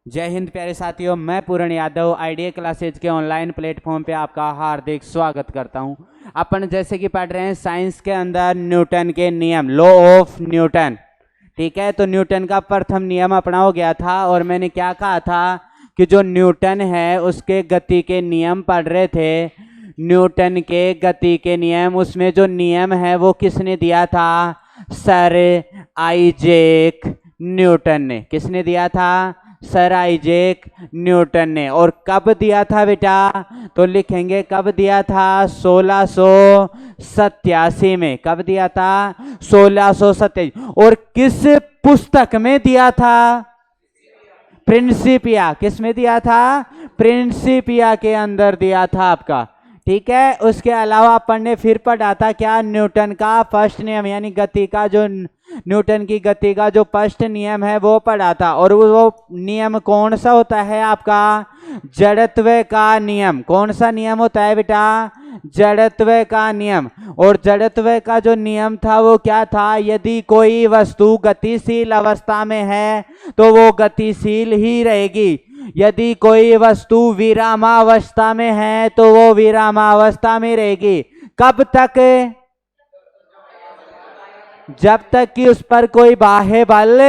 जय हिंद प्यारे साथियों, मैं पूर्ण यादव आइडिया क्लासेज के ऑनलाइन प्लेटफॉर्म पे आपका हार्दिक स्वागत करता हूं। अपन जैसे कि पढ़ रहे हैं साइंस के अंदर न्यूटन के नियम, लॉ ऑफ न्यूटन। ठीक है, तो न्यूटन का प्रथम नियम अपना हो गया था और मैंने क्या कहा था कि जो न्यूटन है उसके गति के नियम पढ़ रहे थे। न्यूटन के गति के नियम, उसमें जो नियम है वो किसने दिया था? सर आइजैक न्यूटन ने। किसने दिया था? सर आइजैक न्यूटन ने। और कब दिया था बेटा? तो लिखेंगे कब दिया था? 1687 में। कब दिया था? 1687। और किस पुस्तक में दिया था? प्रिंसिपिया। किस में दिया था? प्रिंसिपिया के अंदर दिया था आपका। ठीक है, उसके अलावा अपन ने फिर पढ़ा था क्या? न्यूटन का फर्स्ट नियम, यानी गति का जो न्यूटन की गति का जो फर्स्ट नियम है वो पढ़ा था। और वो नियम कौन सा होता है आपका? जड़त्व का नियम। कौन सा नियम होता है बेटा? जड़त्व का नियम। और जड़त्व का जो नियम था वो क्या था? यदि कोई वस्तु गतिशील अवस्था में है तो वो गतिशील ही रहेगी। यदि कोई वस्तु विरामावस्था में है तो वो विरामावस्था में रहेगी। कब तक? जब तक कि उस पर कोई बाह्य बल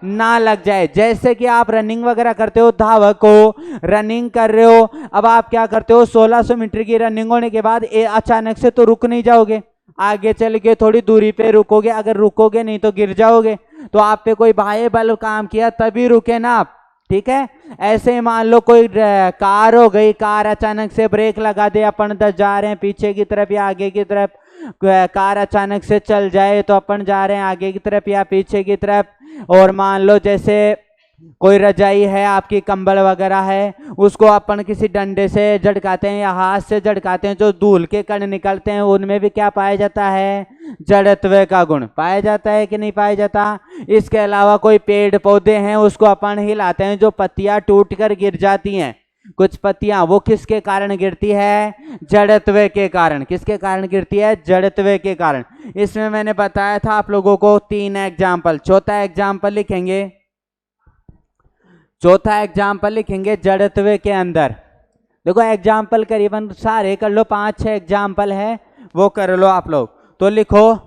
ना लग जाए। जैसे कि आप रनिंग वगैरह करते हो, धावक हो, रनिंग कर रहे हो, अब आप क्या करते हो? 1600 मीटर की रनिंग होने के बाद अचानक से तो रुक नहीं जाओगे, आगे चल के थोड़ी दूरी पे रुकोगे। अगर रुकोगे नहीं तो गिर जाओगे। तो आप पे कोई बाह्य बल काम किया तभी रुके ना आप। ठीक है, ऐसे ही मान लो कोई कार हो गई, कार अचानक से ब्रेक लगा दे, अपन जा रहे हैं पीछे की तरफ या आगे की तरफ, कार अचानक से चल जाए तो अपन जा रहे हैं आगे की तरफ या पीछे की तरफ। और मान लो जैसे कोई रजाई है आपकी, कंबल वगैरह है, उसको अपन किसी डंडे से झटकाते हैं या हाथ से झटकाते हैं, जो धूल के कण निकलते हैं उनमें भी क्या पाया जाता है? जड़त्व का गुण पाया जाता है कि नहीं पाया जाता? इसके अलावा कोई पेड़ पौधे हैं उसको अपन हिलाते हैं, जो पत्तियां टूट कर गिर जाती हैं, कुछ पत्तियां, वो किसके कारण गिरती है? जड़त्व के कारण। किसके कारण गिरती है? जड़त्व के कारण। इसमें मैंने बताया था आप लोगों को 3 एग्जाम्पल। चौथा एग्जाम्पल लिखेंगे, चौथा एग्जाम्पल लिखेंगे जड़त्व के अंदर। देखो एग्जाम्पल करीबन सारे कर लो, 5-6 एग्जाम्पल है वो कर लो आप लोग। तो लिखो,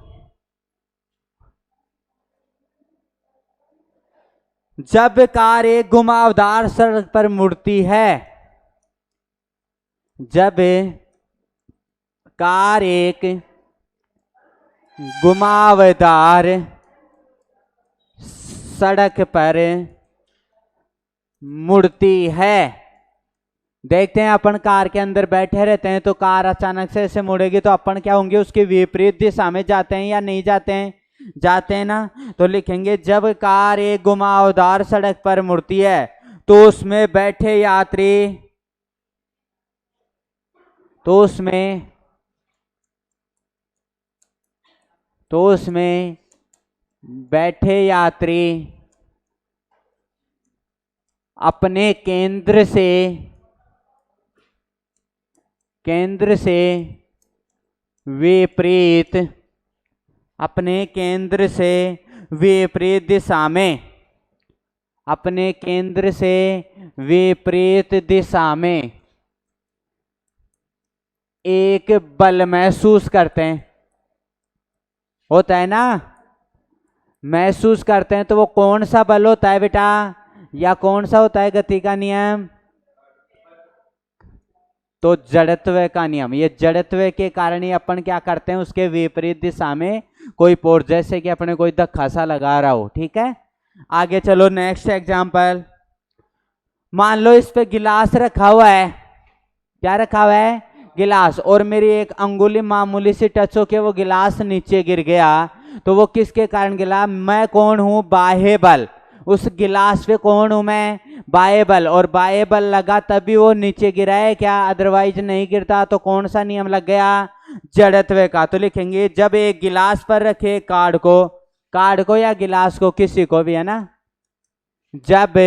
जब कार एक घुमावदार सड़क पर मुड़ती है, जब कार एक घुमावदार सड़क पर मुड़ती है। देखते हैं, अपन कार के अंदर बैठे रहते हैं तो कार अचानक से ऐसे मुड़ेगी तो अपन क्या होंगे? उसके विपरीत दिशा में जाते हैं या नहीं जाते हैं? जाते हैं ना। तो लिखेंगे जब कार एक घुमावदार सड़क पर मुड़ती है तो उसमें बैठे यात्री, तो उसमें बैठे यात्री अपने केंद्र से विपरीत, अपने केंद्र से विपरीत दिशा में, अपने केंद्र से विपरीत दिशा में एक बल महसूस करते हैं। होता है ना, महसूस करते हैं। तो वो कौन सा बल होता है बेटा? या कौन सा होता है गति का नियम? तो जड़त्व का नियम। ये जड़त्व के कारण ही अपन क्या करते हैं? उसके विपरीत दिशा में कोई फोर्स, जैसे कि अपने कोई धक्का सा लगा रहा हो। ठीक है, आगे चलो नेक्स्ट एग्जांपल। मान लो इस पे गिलास रखा हुआ है। क्या रखा हुआ है? गिलास। और मेरी एक अंगुली मामूली सी टच होके वो गिलास नीचे गिर गया, तो वो किसके कारण गिरा? मैं कौन हूं? बाह्य बल। उस गिलास पे कौन हूं मैं? बाह्य बल। और बाह्य बल लगा तभी वो नीचे गिरा है क्या? अदरवाइज नहीं गिरता। तो कौन सा नियम लग गया? जड़त्व का। तो लिखेंगे जब एक गिलास पर रखे कार्ड को या गिलास को, किसी को भी, है ना, जब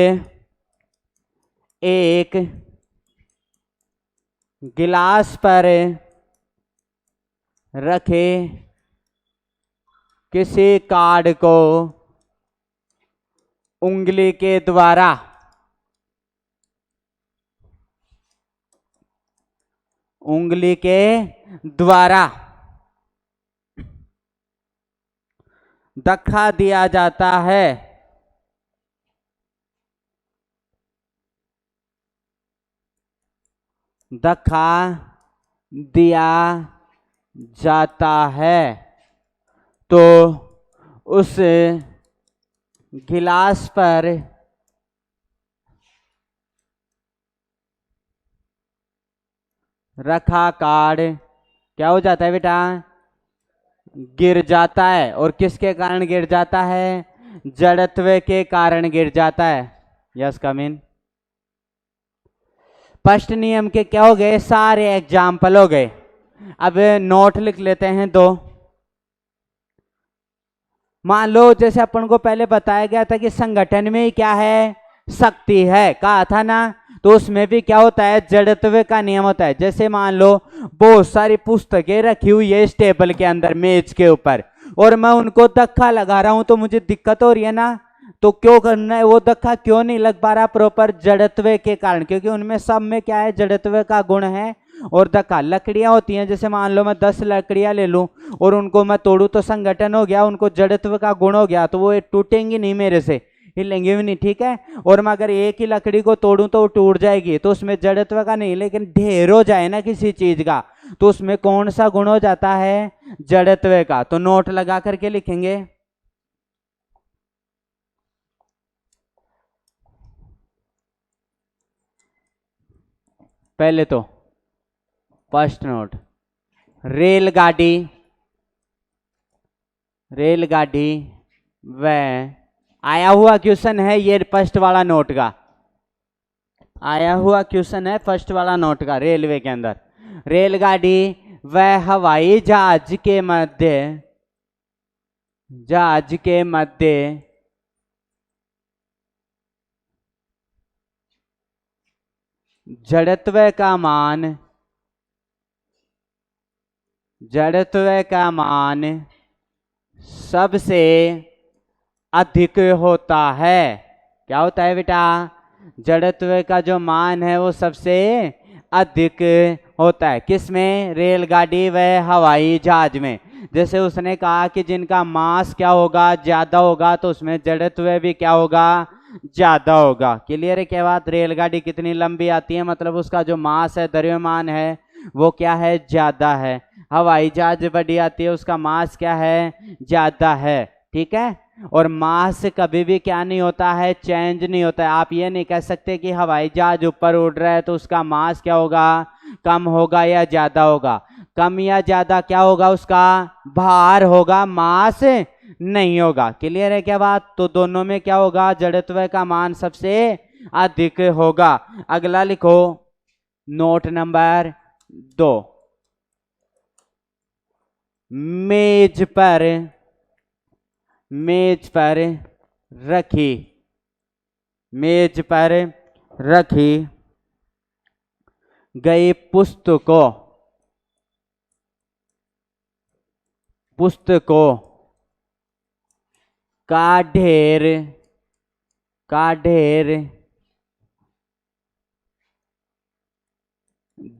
एक गिलास पर रखे किसी कार्ड को उंगली के द्वारा उंगली के द्वारा धक्का दिया जाता है। धक्का दिया जाता है तो उस गिलास पर रखा कार्ड क्या हो जाता है बेटा? गिर जाता है। और किसके कारण गिर जाता है? जड़त्व के कारण गिर जाता है। यस कम इन। फर्स्ट नियम के क्या हो गए? सारे एग्जाम्पल हो गए। अब नोट लिख लेते हैं दो। मान लो जैसे अपन को पहले बताया गया था कि संगठन में क्या है? शक्ति है, कहा था ना। तो उसमें भी क्या होता है? जड़त्व का नियम होता है। जैसे मान लो बहुत सारी पुस्तकें रखी हुई है इस टेबल के अंदर, मेज के ऊपर, और मैं उनको धक्का लगा रहा हूं तो मुझे दिक्कत हो रही है ना। तो क्यों करना है? वो धक्का क्यों नहीं लग पा रहा? प्रॉपर जड़त्व के कारण, क्योंकि उनमें सब में क्या है? जड़त्व का गुण है। और धक्का, लकड़ियां होती हैं, जैसे मान लो मैं 10 लकड़ियां ले लूं और उनको मैं तोड़ू तो संगठन हो गया, उनको जड़त्व का गुण हो गया, तो वो टूटेंगी नहीं मेरे से, हिलेंगे भी नहीं, ठीक है। और मैं अगर एक ही लकड़ी को तोड़ूं तो वो टूट जाएगी, तो उसमें जड़त्व का नहीं। लेकिन ढेर हो जाए ना किसी चीज का, तो उसमें कौन सा गुण हो जाता है? जड़त्व का। तो नोट लगा करके लिखेंगे। पहले तो फर्स्ट नोट, रेलगाड़ी, रेलगाड़ी वह, आया हुआ क्वेश्चन है ये फर्स्ट वाला नोट का, आया हुआ क्वेश्चन है फर्स्ट वाला नोट का, रेलवे के अंदर। रेलगाड़ी वह हवाई जहाज के मध्य, जहाज के मध्य जड़त्व का मान, जड़त्व का मान सबसे अधिक होता है। क्या होता है बेटा? जड़त्व का जो मान है वो सबसे अधिक होता है। किसमें? रेलगाड़ी व हवाई जहाज में। जैसे उसने कहा कि जिनका मास क्या होगा? ज्यादा होगा, तो उसमें जड़त्व भी क्या होगा? ज्यादा होगा। क्लियर है क्या बात? रेलगाड़ी कितनी लंबी आती है, मतलब उसका जो मास है, द्रव्यमान है, वो क्या है? ज्यादा है। हवाई जहाज बड़ी आती है, उसका मास क्या है? ज्यादा है, ठीक है। और मास कभी भी क्या नहीं होता है? चेंज नहीं होता है। आप ये नहीं कह सकते कि हवाई जहाज ऊपर उड़ रहा है तो उसका मास क्या होगा? कम होगा या ज्यादा होगा? कम या ज्यादा क्या होगा? उसका भार होगा, मास नहीं होगा। क्लियर है क्या बात? तो दोनों में क्या होगा? जड़त्व का मान सबसे अधिक होगा। अगला लिखो, नोट नंबर 2, मेज पर, मेज पर रखी, मेज पर रखी गई पुस्तकों, पुस्तकों का ढेर, का ढेर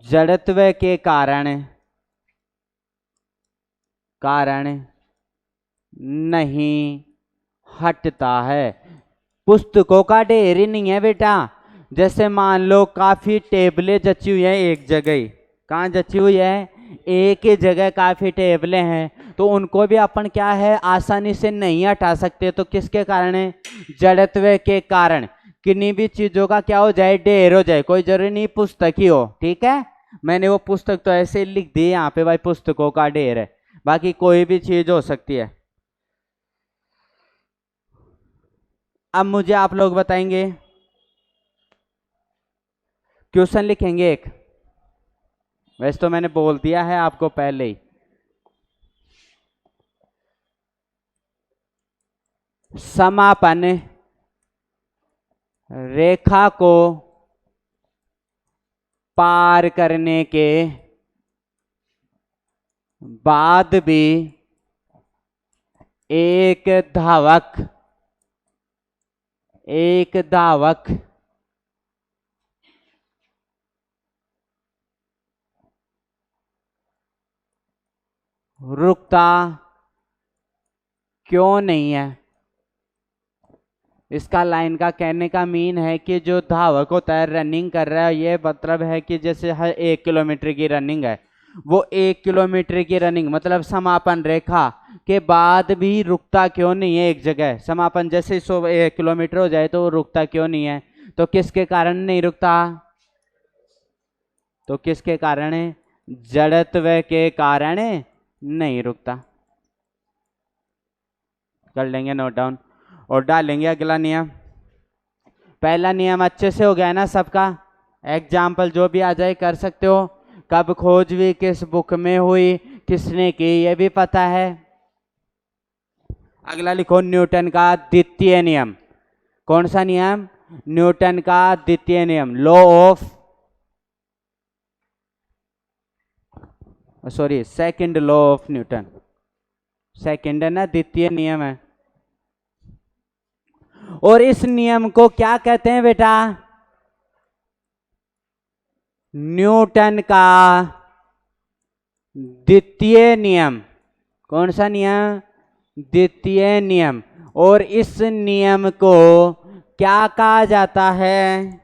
जड़त्व के कारण, कारण नहीं हटता है। पुस्तकों का ढेर ही नहीं है बेटा। जैसे मान लो काफी टेबलें जची हुई हैं एक जगह, कहाँ जची हुई है? एक ही जगह काफी टेबलें हैं, तो उनको भी अपन क्या है? आसानी से नहीं हटा सकते। तो किसके कारण है? जड़त्व के कारण। किन्हीं भी चीजों का क्या हो जाए? ढेर हो जाए। कोई जरूरी नहीं पुस्तक ही हो, ठीक है। मैंने वो पुस्तक तो ऐसे लिख दी यहाँ पे भाई, पुस्तकों का ढेर है, बाकी कोई भी चीज हो सकती है। अब मुझे आप लोग बताएंगे, क्वेश्चन लिखेंगे एक, वैसे तो मैंने बोल दिया है आपको पहले ही। समापन रेखा को पार करने के बाद भी एक धावक, एक धावक रुकता क्यों नहीं है। इसका लाइन का कहने का मीन है कि जो धावक होता है रनिंग कर रहा है, ये मतलब है कि जैसे हर 1 किलोमीटर की रनिंग है, वो 1 किलोमीटर की रनिंग मतलब समापन रेखा के बाद भी रुकता क्यों नहीं है एक जगह। समापन जैसे 100 किलोमीटर हो जाए तो वो रुकता क्यों नहीं है। तो किसके कारण नहीं रुकता, तो किसके कारण है, जड़त्व के कारण नहीं रुकता। कर लेंगे नोट डाउन और डालेंगे अगला नियम। पहला नियम अच्छे से हो गया है ना सबका, एग्जाम्पल जो भी आ जाए कर सकते हो। कब खोज हुई, किस बुक में हुई, किसने की, ये भी पता है। अगला लिखो न्यूटन का द्वितीय नियम। कौन सा नियम, न्यूटन का द्वितीय नियम, law of, sorry second law of Newton. Second है ना, द्वितीय नियम है। और इस नियम को क्या कहते हैं बेटा, न्यूटन का द्वितीय नियम। कौन सा नियम, द्वितीय नियम। और इस नियम को क्या कहा जाता है,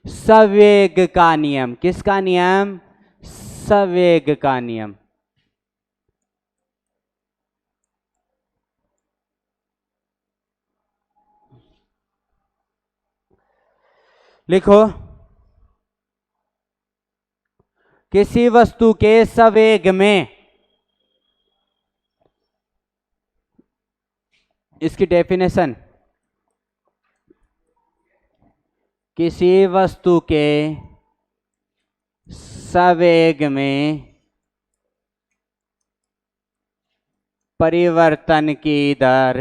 संवेग का नियम। किसका नियम, संवेग का नियम। लिखो, किसी वस्तु के संवेग में, इसकी डेफिनेशन, किसी वस्तु के संवेग में परिवर्तन की दर,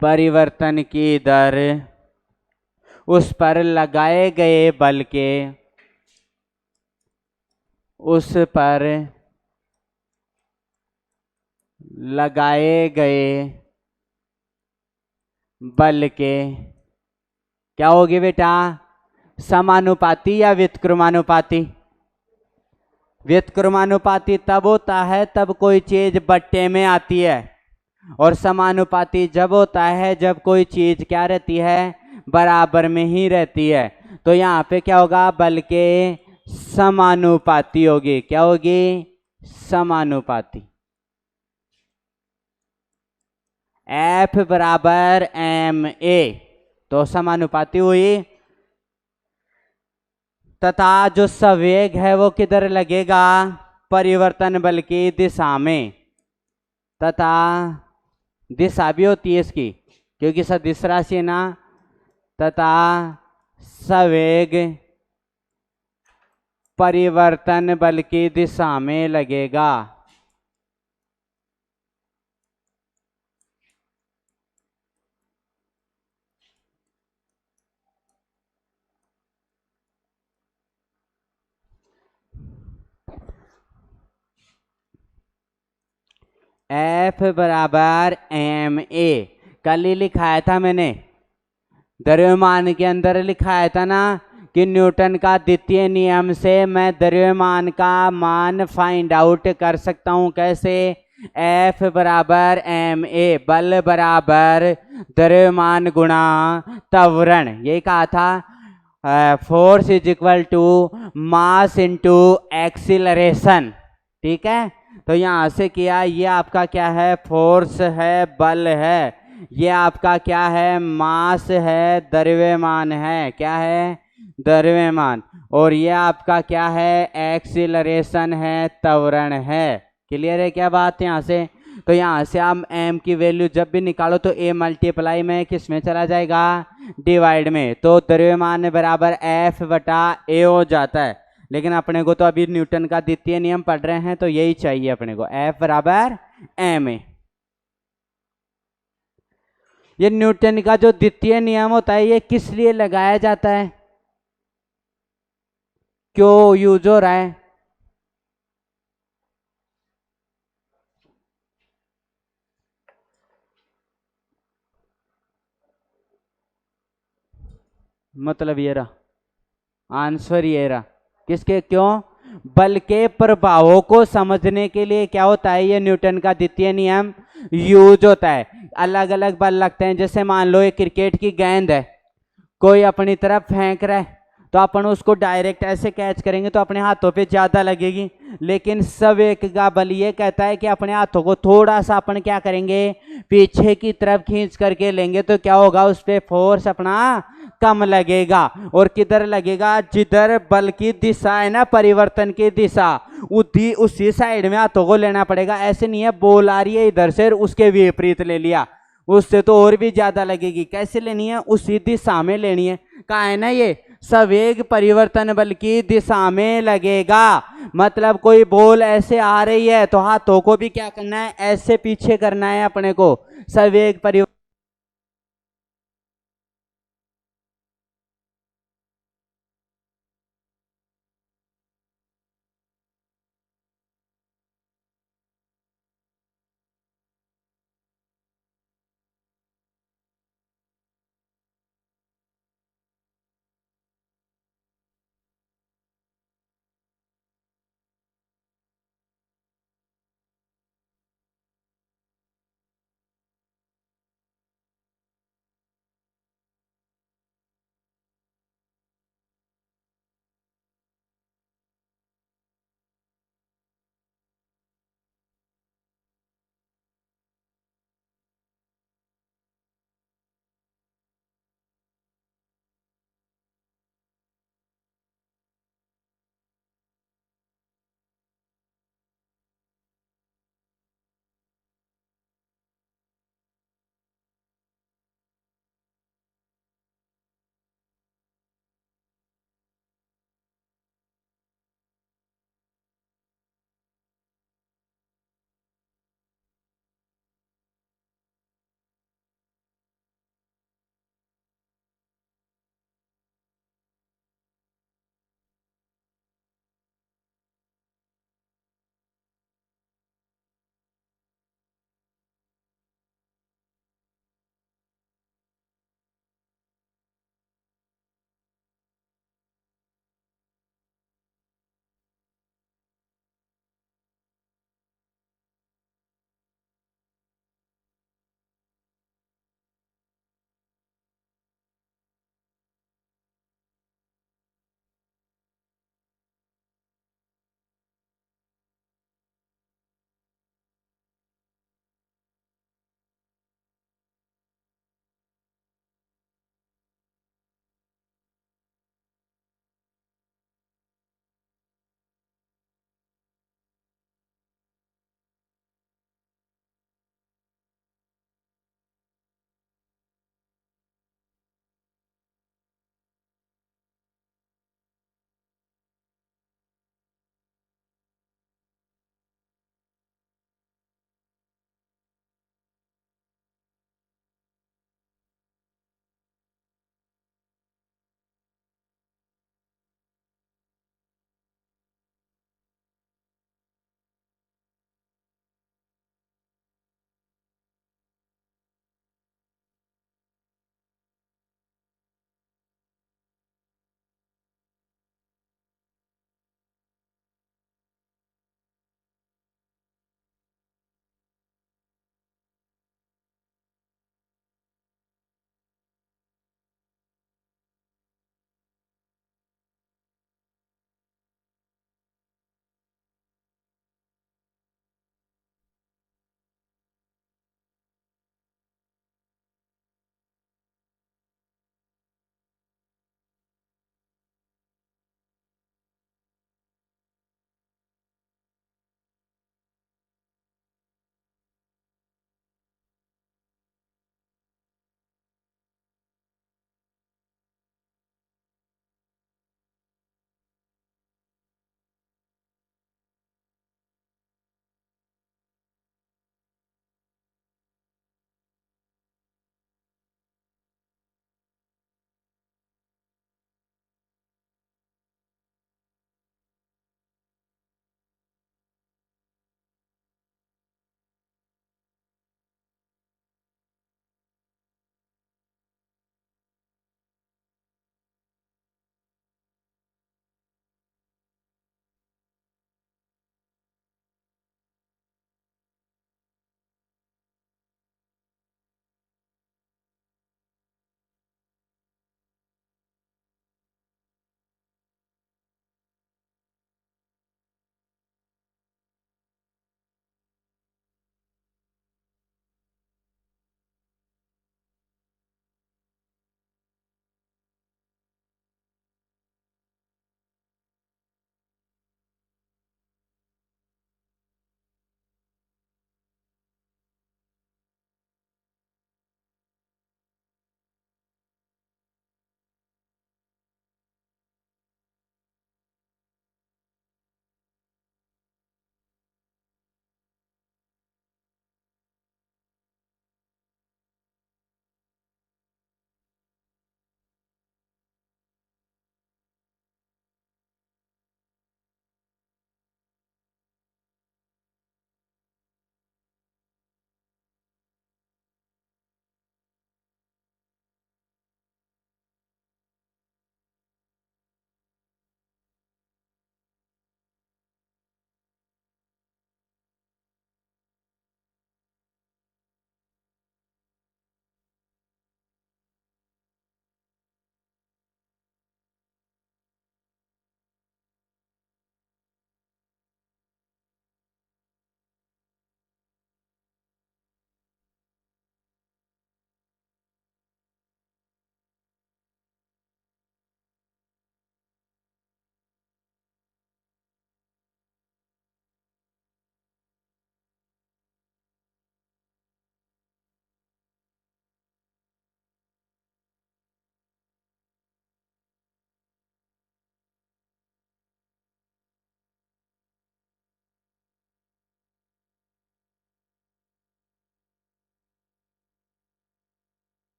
परिवर्तन की दर उस पर लगाए गए बल के, उस पर लगाए गए बल के क्या होगी बेटा, समानुपाती या व्युत्क्रमानुपाती। व्युत्क्रमानुपाती तब होता है तब कोई चीज बट्टे में आती है, और समानुपाती जब होता है जब कोई चीज क्या रहती है, बराबर में ही रहती है। तो यहाँ पे क्या होगा, बल के समानुपाती होगी। क्या होगी, समानुपाती। F बराबर ma, तो समानुपाती हुई। तथा जो संवेग है वो किधर लगेगा, परिवर्तन बल की दिशा में। तथा दिशा भी होती है इसकी क्योंकि सदिश राशि है ना। तथा संवेग परिवर्तन बल की दिशा में लगेगा। F बराबर ma, कल ही लिखाया था मैंने, द्रव्यमान के अंदर लिखाया था ना कि न्यूटन का द्वितीय नियम से मैं द्रव्यमान का मान फाइंड आउट कर सकता हूं। कैसे, F बराबर ma, बल बराबर द्रव्यमान गुणा त्वरण, ये कहा था। Force is equal to mass into acceleration. ठीक है, तो यहां से किया, ये आपका क्या है, फोर्स है, बल है, ये आपका क्या है, मास है, द्रव्यमान है, क्या है, द्रव्यमान, और ये आपका क्या है, एक्सीलरेशन है, त्वरण है। क्लियर है क्या बात यहाँ से। तो यहाँ से आप m की वैल्यू जब भी निकालो तो a मल्टीप्लाई में किस में चला जाएगा, डिवाइड में, तो द्रव्यमान बराबर F बटा a हो जाता है। लेकिन अपने को तो अभी न्यूटन का द्वितीय नियम पढ़ रहे हैं तो यही चाहिए अपने को, F बराबर ma। ये न्यूटन का जो द्वितीय नियम होता है ये किस लिए लगाया जाता है, क्यों यूज हो रहा है। मतलब ये रहा आंसर, ये रहा किसके, क्यों? बल के प्रभावों को समझने के लिए क्या होता है, ये न्यूटन का द्वितीय नियम यूज होता है। अलग अलग बल लगते हैं, जैसे मान लो एक क्रिकेट की गेंद है, कोई अपनी तरफ फेंक रहा है, तो अपन उसको डायरेक्ट ऐसे कैच करेंगे तो अपने हाथों पे ज्यादा लगेगी, लेकिन संवेग का बल ये कहता है कि अपने हाथों को थोड़ा सा अपन क्या करेंगे, पीछे की तरफ खींच करके लेंगे, तो क्या होगा, उस पे फोर्स अपना कम लगेगा। और किधर लगेगा, जिधर बल की दिशा है ना, परिवर्तन की दिशा, उसी साइड में हाथों को लेना पड़ेगा। ऐसे नहीं है बॉल आ रही है इधर से, उसके विपरीत ले लिया, उससे तो और भी ज्यादा लगेगी। कैसे लेनी है, उसी दिशा में लेनी है। कहा है ना, ये संवेग परिवर्तन बल की दिशा में लगेगा। मतलब कोई बॉल ऐसे आ रही है तो हाथों को भी क्या करना है, ऐसे पीछे करना है अपने को, संवेग परिवर्तन